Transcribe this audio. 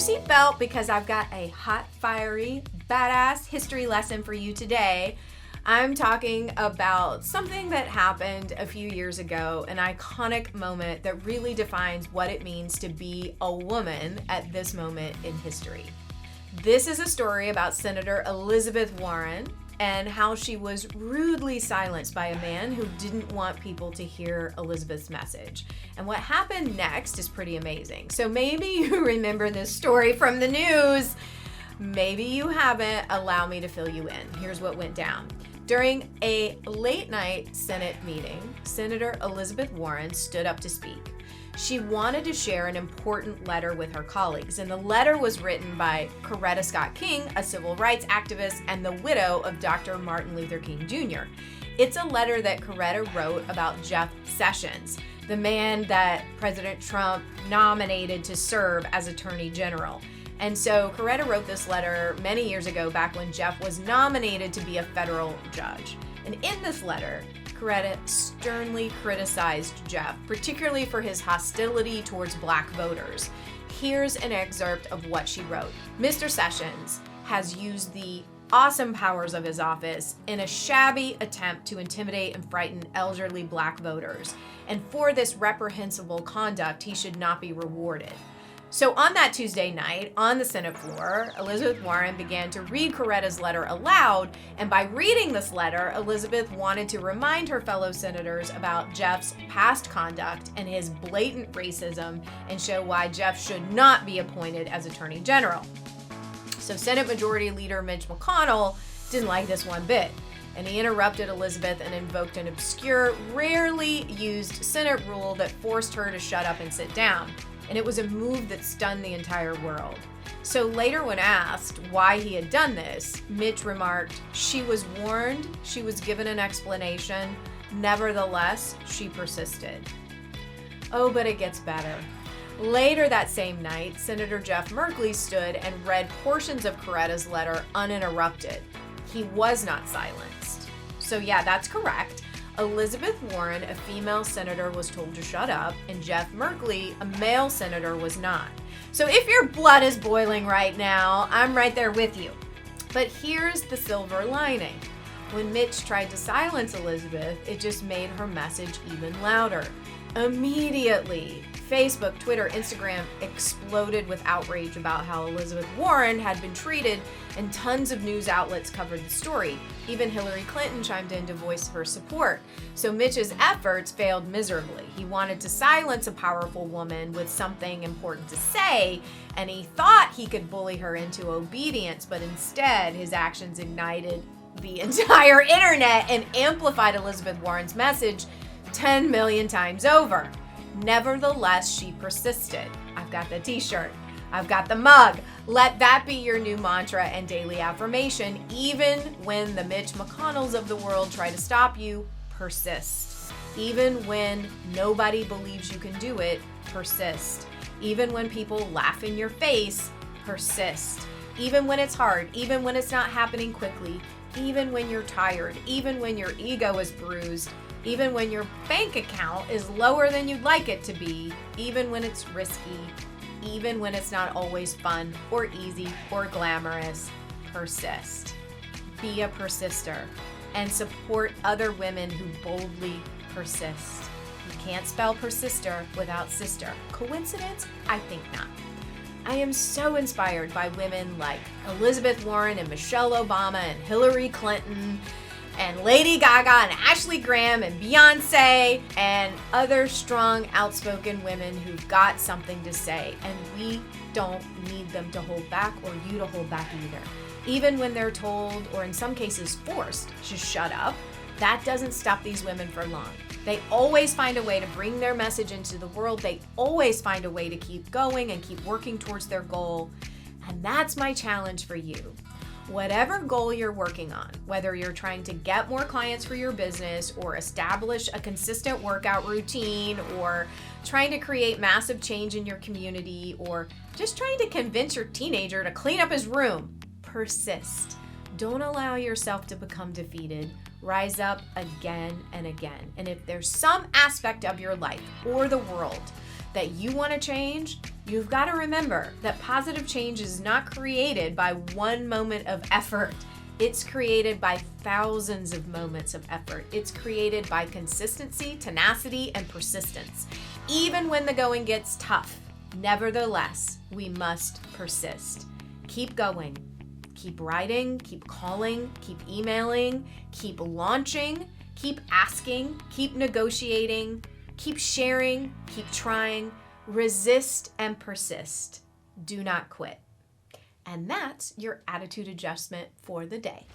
seatbelt because I've got a hot, fiery, badass history lesson for you today. I'm talking about something that happened a few years ago, an iconic moment that really defines what it means to be a woman at this moment in history. This is a story about Senator Elizabeth Warren and how she was rudely silenced by a man who didn't want people to hear Elizabeth's message. And what happened next is pretty amazing. So maybe you remember this story from the news. Maybe you haven't. Allow me to fill you in. Here's what went down. During a late night Senate meeting, Senator Elizabeth Warren stood up to speak. She wanted to share an important letter with her colleagues, and the letter was written by Coretta Scott King, a civil rights activist and the widow of Dr. Martin Luther King Jr. It's a letter that Coretta wrote about Jeff Sessions, the man that President Trump nominated to serve as Attorney General. And so Coretta wrote this letter many years ago, back when Jeff was nominated to be a federal judge. And in this letter, Coretta sternly criticized Jeff, particularly for his hostility towards black voters. Here's an excerpt of what she wrote. Mr. Sessions has used the awesome powers of his office in a shabby attempt to intimidate and frighten elderly black voters. And for this reprehensible conduct, he should not be rewarded. So on that Tuesday night, on the Senate floor, Elizabeth Warren began to read Coretta's letter aloud, and by reading this letter, Elizabeth wanted to remind her fellow senators about Jeff's past conduct and his blatant racism, and show why Jeff should not be appointed as Attorney General. So Senate Majority Leader Mitch McConnell didn't like this one bit, and he interrupted Elizabeth and invoked an obscure, rarely used Senate rule that forced her to shut up and sit down. And it was a move that stunned the entire world. So later, when asked why he had done this, Mitch remarked, "She was warned, she was given an explanation, nevertheless, she persisted." Oh, but it gets better. Later that same night, Senator Jeff Merkley stood and read portions of Coretta's letter uninterrupted. He was not silenced. So yeah, that's correct. Elizabeth Warren, a female senator, was told to shut up, and Jeff Merkley, a male senator, was not. So if your blood is boiling right now, I'm right there with you. But here's the silver lining. When Mitch tried to silence Elizabeth, it just made her message even louder. Immediately, Facebook, Twitter, Instagram exploded with outrage about how Elizabeth Warren had been treated, and tons of news outlets covered the story. Even Hillary Clinton chimed in to voice her support. So Mitch's efforts failed miserably. He wanted to silence a powerful woman with something important to say, and he thought he could bully her into obedience, but instead his actions ignited the entire internet and amplified Elizabeth Warren's message 10 million times over. Nevertheless, she persisted. I've got the t-shirt. I've got the mug. Let that be your new mantra and daily affirmation. Even when the Mitch McConnells of the world try to stop you, persist. Even when nobody believes you can do it, persist. Even when people laugh in your face, persist. Even when it's hard, even when it's not happening quickly, even when you're tired, even when your ego is bruised, even when your bank account is lower than you'd like it to be, even when it's risky, even when it's not always fun or easy or glamorous, persist. Be a persister and support other women who boldly persist. You can't spell persister without sister. Coincidence? I think not. I am so inspired by women like Elizabeth Warren and Michelle Obama and Hillary Clinton and Lady Gaga and Ashley Graham and Beyonce and other strong, outspoken women who've got something to say. And we don't need them to hold back, or you to hold back either. Even when they're told, or in some cases forced, to shut up, that doesn't stop these women for long. They always find a way to bring their message into the world. They always find a way to keep going and keep working towards their goal. And that's my challenge for you. Whatever goal you're working on, whether you're trying to get more clients for your business, or establish a consistent workout routine, or trying to create massive change in your community, or just trying to convince your teenager to clean up his room, persist. Don't allow yourself to become defeated. Rise up again and again. And if there's some aspect of your life or the world that you want to change, you've got to remember that positive change is not created by one moment of effort. It's created by thousands of moments of effort. It's created by consistency, tenacity, and persistence. Even when the going gets tough, nevertheless, we must persist. Keep going. Keep writing, keep calling, keep emailing, keep launching, keep asking, keep negotiating, keep sharing, keep trying, resist and persist. Do not quit. And that's your attitude adjustment for the day.